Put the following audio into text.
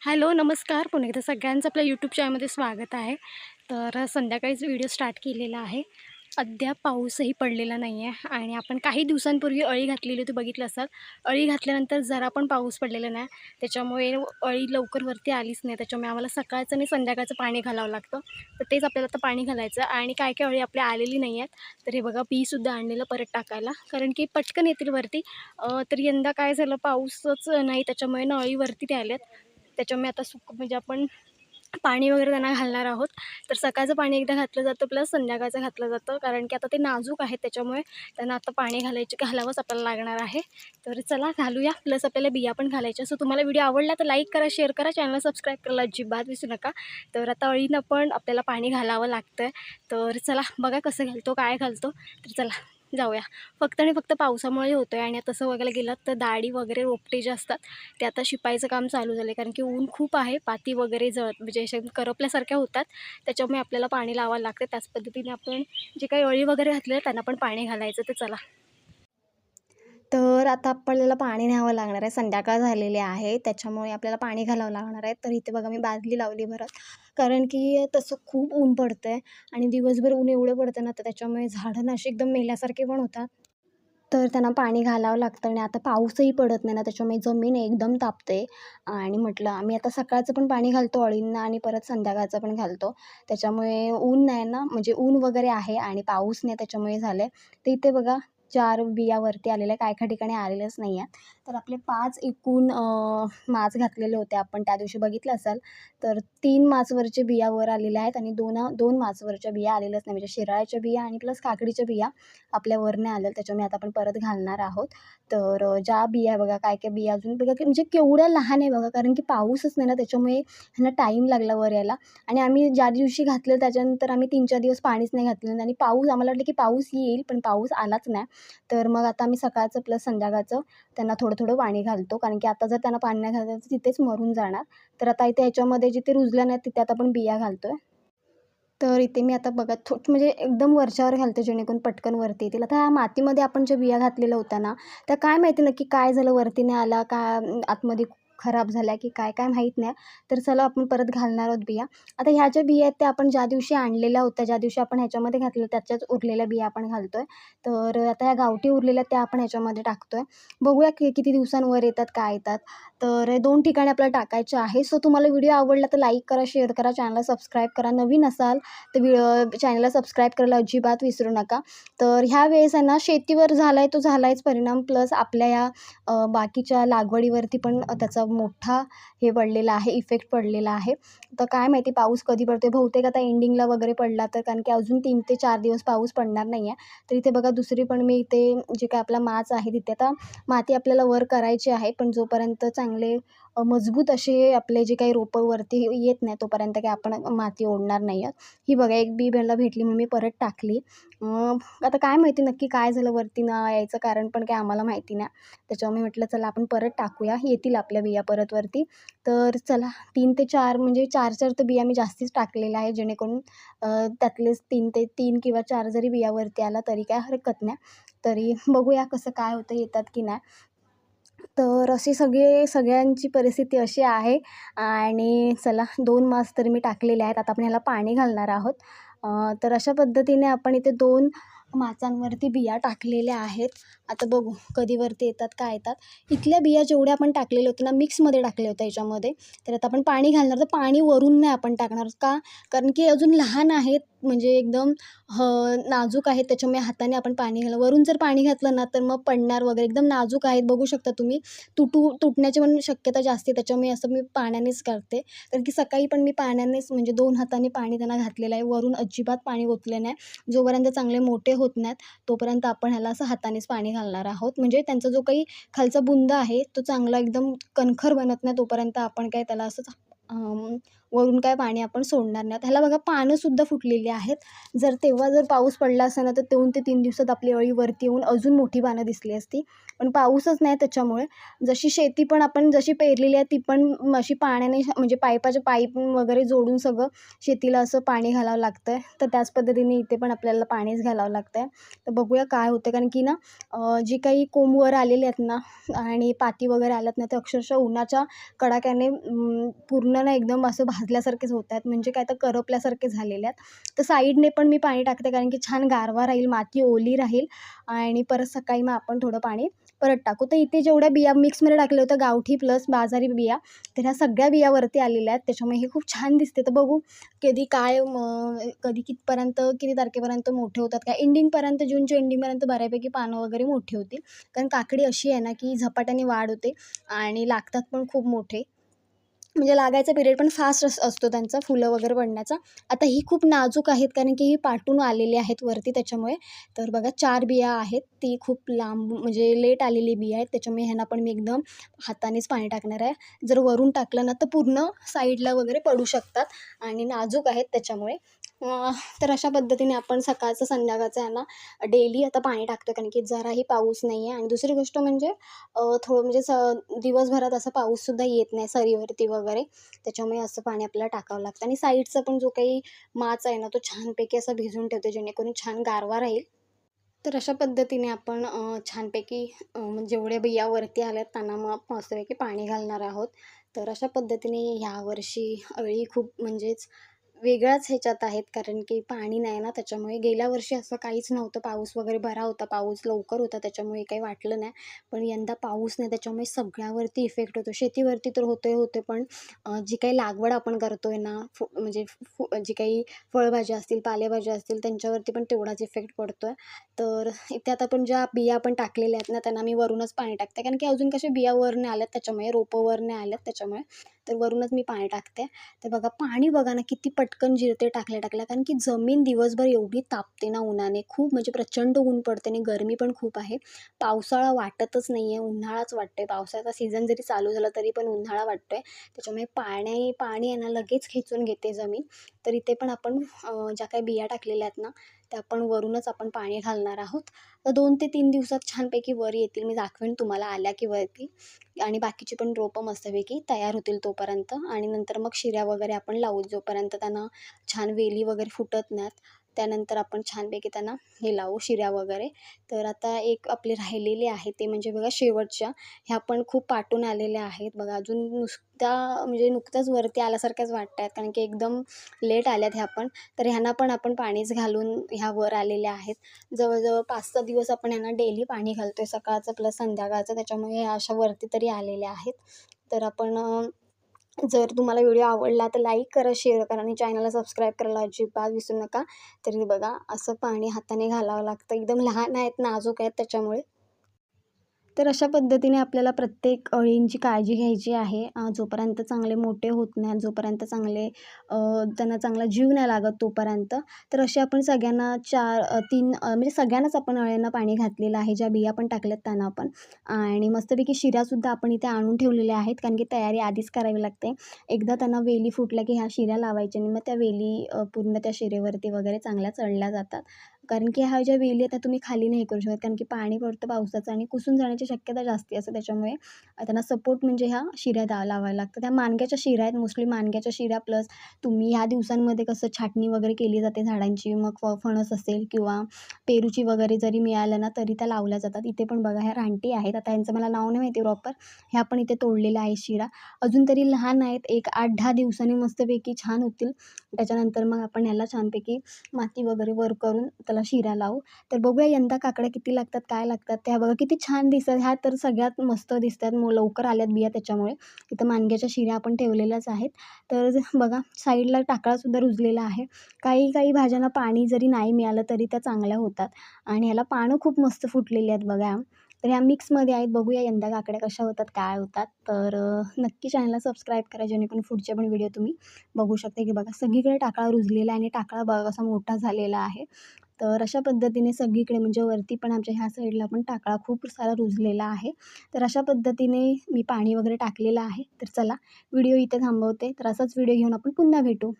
Hello, नमस्कार. पुन्हा एकदा सगळ्यांचं आपल्या यूट्यूब चॅनलमध्ये स्वागत आहे. तर संध्याकाळीच व्हिडिओ स्टार्ट केलेला आहे. अद्याप पाऊसही पडलेला नाही आहे आणि आपण काही दिवसांपूर्वी अळी घातलेली होती, बघितलं असाल. अळी घातल्यानंतर जरा पण पाऊस पडलेला नाही. त्याच्यामुळे अळी लवकर वरती आलीच नाही. त्याच्यामुळे आम्हाला सकाळचं आणि संध्याकाळचं पाणी घालावं लागतं. तर तेच आपल्याला आता पाणी घालायचं आणि काय काय अळी आपल्या आलेली नाही आहेत. तर हे बघा, बीसुद्धा आणलेलं परत टाकायला, कारण की पटकन येतील वरती. तर यंदा काय झालं, पाऊसच नाही, त्याच्यामुळे ना अळी वरती नाही आल्यात. त्याच्यामुळे आता म्हणजे आपण पाणी वगैरे त्यांना घालणार आहोत. तर सकाळचं पाणी एकदा घातलं जातं, प्लस संध्याकाळचं घातलं जातं, कारण की आता ते नाजूक आहेत, त्याच्यामुळे त्यांना आता पाणी घालावंच आपल्याला लागणार आहे. तर चला घालूया, प्लस आपल्याला बिया पण घालायच्या. सो तुम्हाला व्हिडिओ आवडला तर लाईक करा, शेअर करा, चॅनल सबस्क्राईब करायला अजिबात विसरू नका. तर आता अळीनं पण आपल्याला पाणी घालावं लागतं. तर चला बघा कसं घालतो, काय घालतो. तर चला जाऊया. फक्त आणि फक्त पावसामुळे होतं आहे. आणि तसं बघायला गेलं तर दाढी वगैरे रोपटे जे असतात ते आता शिपायचं काम चालू झालं आहे, कारण की ऊन खूप आहे. पाती वगैरे म्हणजे अशा करपल्यासारख्या होतात. त्याच्यामुळे आपल्याला पाणी लावायला लागतं. त्याच पद्धतीने आपण जे काही अळी वगैरे घातले आहे त्यांना पण पाणी घालायचं. तर चला. तर आता आपल्याला पाणी न्यावं लागणार आहे. संध्याकाळ झालेली आहे, त्याच्यामुळे आपल्याला पाणी घालावं लागणार आहे. तर इथे बघा, मी बादली लावली भरत, कारण की तसं खूप ऊन पडतं आहे आणि दिवसभर ऊन एवढं पडतं ना, तर त्याच्यामुळे झाडं ना अशी एकदम मेल्यासारखे पण होतात. तर त्यांना पाणी घालावं लागतं आणि आता पाऊसही पडत नाही ना, त्याच्यामुळे जमीन एकदम तापते. आणि म्हटलं आम्ही आता सकाळचं पण पाणी घालतो अळींना आणि परत संध्याकाळचं पण घालतो. त्याच्यामुळे ऊन नाही ना, म्हणजे ऊन वगैरे आहे आणि पाऊस नाही, त्याच्यामुळे झालं आहे. तर इथे बघा, 4 बिया वरती आलेल्या, काही ठिकाणी आलेल्याच नाही आहेत. तर आपले 5 एकूण माच घातलेले होते, आपण त्या दिवशी बघितलं असाल. तर 3 माचवरच्या बिया वर आलेल्या आहेत आणि 2 माचवरच्या बिया आलेल्याच नाही, म्हणजे शिराळ्याच्या बिया आणि प्लस काकडीच्या बिया आपल्या वर नाही आलेल्या. त्याच्यामुळे आता आपण परत घालणार आहोत. तर ज्या बिया आहे बघा, काय काय बिया अजून बघा, की म्हणजे केवढ्या लहान आहे बघा, कारण की पाऊसच नाही ना, त्याच्यामुळे ह्यांना टाईम लागला वर यायला. आणि आम्ही ज्या दिवशी घातलं त्याच्यानंतर आम्ही 3-4 दिवस पाणीच नाही घातलं आणि आम्हाला वाटलं की पाऊस येईल, पण पाऊस आलाच नाही. तर मग आता आम्ही सकाळचं प्लस संध्याकाळचं त्यांना थोडं थोडं पाणी घालतो, कारण की आता जर त्यांना पाणी नाही घातलं तर तिथेच मरून जाणार. तर आता इथे ह्याच्यामध्ये जिथे रुजल्या नाहीत तिथे आता आपण बिया घालतोय. तर इथे मी आता बघा, म्हणजे एकदम वरच्यावर घालते, जेणेकरून पटकन वरती येतील. आता ह्या मातीमध्ये आपण ज्या बिया घातलेल्या होत्या ना, त्या काय माहिती नक्की काय झालं, वरती नाही आला का, आतमध्ये खराब झाल्या की काय, काय माहीत नाही. तर चला आपण परत घालणार आहोत बिया. आता ह्या ज्या बिया आहेत त्या आपण ज्या दिवशी आणलेल्या होत्या, ज्या दिवशी आपण ह्याच्यामध्ये घातलं त्याच्याच उरलेल्या बिया आपण घालतोय. तर आता ह्या गावठी उरलेल्या त्या आपण ह्याच्यामध्ये टाकतोय. बघूया किती दिवसांवर येतात, काय येतात. तर 2 ठिकाणी आपल्याला टाकायचं आहे. सो तुम्हाला व्हिडिओ आवडला तर लाईक करा, शेअर करा, चॅनलला सबस्क्राईब करा. नवीन असाल तर चॅनलला सबस्क्राईब करायला अजिबात विसरू नका. तर ह्या वेळेस आहे ना, शेतीवर झालाय तो झालायच परिणाम, प्लस आपल्या या बाकीच्या लागवडीवरती पण त्याचा मोठा हे पडलेला आहे, इफेक्ट पडलेला आहे. तर काय माहिती पाऊस कधी पडतोय, बहुतेक आता एंडिंगला वगैरे पडला तर, कारण की अजून 3 ते 4 दिवस पाऊस पडणार नाही आहे. तर इथे बघा, दुसरी पण मी इथे जे काय आपला माच आहे तिथे आता माती आपल्याला वर करायची आहे, पण जोपर्यंत चांगले मजबूत असे आपले जे काही रोपं वरती येत नाही तोपर्यंत काही आपण माती ओढणार नाही आहोत. ही बघा, एक बी मला भेटली म्हणून मी परत टाकली. आता काय माहिती नक्की काय झालं, वरती न यायचं कारण पण काही आम्हाला माहिती नाही. त्याच्यामुळे म्हटलं चला आपण परत टाकूया, येतील आपल्या बिया परत वरती. तर चला, 3 ते 4 म्हणजे 4-4 तर बिया मी जास्तीच टाकलेल्या आहे, जेणेकरून त्यातलेच 3 किंवा 4 जरी बिया वरती आला तरी काय हरकत नाही. तरी बघूया कसं काय होतं, येतात की नाही. तर अशी सगळ्यांची परिस्थिती अशी आहे. आणि चला, 2 मास तर मी टाकलेले आहेत. आता आपण ह्याला पाणी घालणार आहोत. तर अशा पद्धतीने आपण इथे 2 माचांवरती बिया टाकलेल्या आहेत. आता बघू कधी वरती येतात, काय येतात. इथल्या बिया जेवढ्या आपण टाकलेल्या होत्या ना, मिक्समध्ये टाकल्या होत्या याच्यामध्ये. तर आता आपण पाणी घालणार, तर पाणी वरून नाही आपण टाकणार. का? कारण की अजून लहान आहेत, म्हणजे एकदम नाजूक आहेत, त्याच्यामुळे हाताने आपण पाणी वरून जर पाणी घातलं ना, तर मग पडणार वगैरे. एकदम नाजूक आहेत, बघू शकता तुम्ही. तुटण्याची पण शक्यता जास्त आहे, त्याच्यामुळे असं मी पाण्यानेच करते. कारण की सकाळी पण मी पाण्यानेच, म्हणजे 2 हाताने पाणी त्यांना घातलेलं आहे. वरून अजिबात पाणी ओतले नाही. जोपर्यंत चांगले मोठे होत नाहीत तोपर्यंत आपण ह्याला असं हातानेच पाणी घालणार आहोत. म्हणजे त्यांचा जो काही खालचा बुंदा आहे तो चांगला एकदम कणखर बनत नाही तोपर्यंत आपण काय त्याला असंच वरून काय पाणी आपण सोडणार नाही. ह्याला बघा पानंसुद्धा फुटलेली आहेत. जर पाऊस पडला असता ना, तर 2 ते 3 दिवसात आपली अळी वरती येऊन अजून मोठी पानं दिसली असती. पण पाऊसच नाही त्याच्यामुळे जशी शेती पण आपण जशी पेरलेली आहे ती पण अशी पाण्याने म्हणजे पाईप वगैरे जोडून सगळं शेतीला असं पाणी घालावं लागतंय. तर त्याच पद्धतीने इथे पण आपल्याला पाणीच घालावं लागतंय. तर बघूया काय होतं, कारण की ना जी काही कोंब वर आलेले आहेत ना आणि पाती वगैरे आल्यात ना, ते अक्षरशः उन्हाच्या कडाक्याने पूर्ण ना एकदम असं भाजल्यासारखेच होत आहेत. म्हणजे काय तर करपल्यासारखे झालेले आहेत. तर साईडने पण मी पाणी टाकते, कारण की छान गारवा राहील, माती ओली राहील आणि परत सकाळी मग आपण थोडं पाणी परत टाकू. तर इथे जेवढ्या बिया मिक्समध्ये टाकल्या होत्या गावठी प्लस बाजारी बिया, तर ह्या सगळ्या बिया वरती आलेल्या आहेत. त्याच्यामुळे हे खूप छान दिसते. तर बघू कधी काय कधी किती तारखेपर्यंत मोठे होतात काय. जूनच्या एंडिंगपर्यंत बऱ्यापैकी पानं वगैरे मोठी होतील. कारण काकडी अशी आहे ना, की झपाट्याने वाढ होते आणि लागतात पण खूप मोठे. म्हणजे लागायचा पिरियड पण फास्ट असतो त्यांचा फुलं वगैरे पडण्याचा. आता ही खूप नाजूक आहेत, कारण की ही पाटून आलेली आहेत वरती त्याच्यामुळे. तर बघा 4 बिया आहेत. ती खूप लांब म्हणजे लेट आलेली बिया आहेत. त्याच्यामुळे ह्यांना पण मी एकदम हातानेच पाणी टाकणार आहे. जर वरून टाकलं ना, तर पूर्ण साईडला वगैरे पडू शकतात आणि नाजूक आहेत त्याच्यामुळे. तर अशा पद्धतीने आपण सकाळचं संध्याकाळचं आहे ना, डेली आता पाणी टाकतो, कारण की जराही पाऊस नाही आहे. आणि दुसरी गोष्ट म्हणजे थोडं म्हणजे दिवसभरात असा पाऊससुद्धा येत नाही सरीवरती वगैरे. त्याच्यामुळे असं पाणी आपल्याला टाकावं लागतं आणि साईडचा पण जो काही माच आहे ना, तो छानपैकी असा भिजवून ठेवते, जेणेकरून छान गारवा राहील. तर अशा पद्धतीने आपण छानपैकी जेवढ्या बिया वरती आल्यात त्यांना मग मस्तपैकी पाणी घालणार आहोत. तर अशा पद्धतीने ह्यावर्षी अळी खूप म्हणजेच वेगळ्याच ह्याच्यात आहेत, कारण की पाणी नाही ना त्याच्यामुळे. गेल्या वर्षी असं काहीच नव्हतं, पाऊस वगैरे बरा होता, पाऊस लवकर होता त्याच्यामुळे काही वाटलं नाही. पण यंदा पाऊस नाही त्याच्यामुळे सगळ्यावरती इफेक्ट होतो. शेतीवरती तर होते पण जी काही लागवड आपण करतोय ना, म्हणजे जी काही फळभाज्या असतील, पालेभाज्या असतील, त्यांच्यावरती पण तेवढाच इफेक्ट पडतोय. तर इथे आता पण ज्या बिया आपण टाकलेल्या आहेत ना, त्यांना मी वरूनच पाणी टाकते, कारण की अजून कशा बिया वर नाही आल्यात त्याच्यामुळे, रोपं वर नाही आल्यात त्याच्यामुळे. तर वरूनच मी पाणी टाकते. तर बघा पाणी बघा ना, किती पटकन जिरते टाकल्या-टाकल्या, कारण की जमीन दिवसभर एवढी तापते ना उन्हाने, खूप म्हणजे प्रचंड ऊन पडते आणि गरमी पण खूप आहे. पावसाळा वाटतच नाही आहे, उन्हाळाच वाटतोय. पावसाचा सीझन जरी चालू झाला तरी पण उन्हाळा वाटतोय. त्याच्यामुळे पाणी आहे ना लगेच खेचून घेते जमीन. तर इथे पण आपण ज्या काही बिया टाकलेल्या आहेत ना, त्या आपण वरूनच आपण पाणी घालणार आहोत. तर 2 ते 3 दिवसात छानपैकी वर येतील. मी दाखवेन तुम्हाला आल्या की वरती. आणि बाकीची पण रोपं मस्तपैकी तयार होतील तोपर्यंत. आणि नंतर मग शिऱ्या वगैरे आपण लावू, जोपर्यंत त्यांना छान वेली वगैरे फुटत नाहीत. त्यानंतर आपण छानपैकी त्यांना हे लावू शिऱ्या वगैरे. तर आता एक आपले राहिलेले आहे ते म्हणजे बघा शेवटच्या, ह्या पण खूप पाटून आलेल्या आहेत बघा. अजून म्हणजे नुकत्याच वरती आल्यासारख्याच वाटत आहेत, कारण की एकदम लेट आल्यात ह्या पण. तर ह्यांना पण आपण पाणीच घालून ह्या वर आलेल्या आहेत. जवळ-जवळ 5-6 दिवस आपण ह्यांना डेली पाणी घालतोय, सकाळचं प्लस संध्याकाळचं. त्याच्यामुळे ह्या अशा वरती तरी आलेल्या आहेत. तर आपण जर तुम्हाला व्हिडिओ आवडला तर लाईक करा, शेअर करा आणि चॅनलला सबस्क्राईब करायला अजिबात विसरू नका. तरी बघा असं पाणी हाताने घालावं लागतं. एकदम लहान आहेत, नाजूक आहेत त्याच्यामुळे. तर अशा पद्धतीने आपल्याला प्रत्येक अळींची काळजी घ्यायची आहे. जोपर्यंत चांगले मोठे होत नाहीत, जोपर्यंत त्यांना चांगला जीव नाही लागत तोपर्यंत. तर असे आपण सगळ्यांना 3 म्हणजे सगळ्यांनाच आपण अळ्यांना पाणी घातलेलं आहे. ज्या बिया पण टाकल्यात त्यांना पण. आणि मस्तपैकी शिऱ्यासुद्धा आपण इथे आणून ठेवलेल्या आहेत, कारण की तयारी आधीच करावी लागते. एकदा त्यांना वेली फुटल्या की ह्या शिऱ्या लावायच्या आणि मग त्या वेली पूर्ण त्या शिरेवरती वगैरे चांगल्या चढल्या जातात. कारण की ह्या ज्या वेली आहेत त्या तुम्ही खाली नाही करू शकत, कारण की पाणी पडतं पावसाचं आणि कुसून जाण्याची शक्यता जास्ती असते. त्याच्यामुळे त्यांना सपोर्ट म्हणजे ह्या शिऱ्या लावाव्या लागतात. त्या माणक्याच्या शिऱ्या आहेत, मोस्टली माणक्याच्या शिऱ्या. प्लस तुम्ही ह्या दिवसांमध्ये कसं छाटणी वगैरे केली जाते झाडांची, मग फणस असेल किंवा पेरूची वगैरे जरी मिळालं ना तरी त्या लावल्या जातात. इथे पण बघा ह्या रानटी आहेत. आता ह्यांचं मला नाव नाही माहिती प्रॉपर. ह्या पण इथे तोडलेल्या आहेत शिरा. अजून तरी लहान आहेत. एक 8-10 दिवसांनी मस्तपैकी छान होतील. त्याच्यानंतर मग आपण ह्याला छानपैकी माती वगैरे वर करून त्याला शिरा लावू. तर बघूया यंदा काकड्या किती लागतात, काय लागतात. त्या बघा किती छान दिसतात. ह्या तर सगळ्यात मस्त दिसतात. लवकर आल्यात बिया त्याच्यामुळे. इथं माणक्याच्या शिऱ्या आपण ठेवलेल्याच आहेत. तर बघा साईडला टाकळासुद्धा रुजलेला आहे. काही भाज्यांना पाणी जरी नाही मिळालं तरी त्या चांगल्या होतात. आणि ह्याला पानं खूप मस्त फुटलेली आहेत बघा. तर ह्या मिक्समध्ये आहेत. बघूया यंदा काकड्या कशा होतात, काय होतात. तर नक्की चॅनलला सबस्क्राईब करा, जेणेकरून पुढचे पण व्हिडिओ तुम्ही बघू शकता. की बघा सगळीकडे टाकळा रुजलेला आहे आणि टाकळा बघा कसा मोठा झालेला आहे. तर अशा पद्धतीने सगळीकडे म्हणजे वरती पण आमच्या ह्या साईडला पण टाकळा खूप सारा रुजलेला आहे. तर अशा पद्धतीने मी पाणी वगैरे टाकलेलं आहे. तर चला व्हिडिओ इथे थांबवते. तर असाच व्हिडिओ घेऊन आपण पुन्हा भेटू.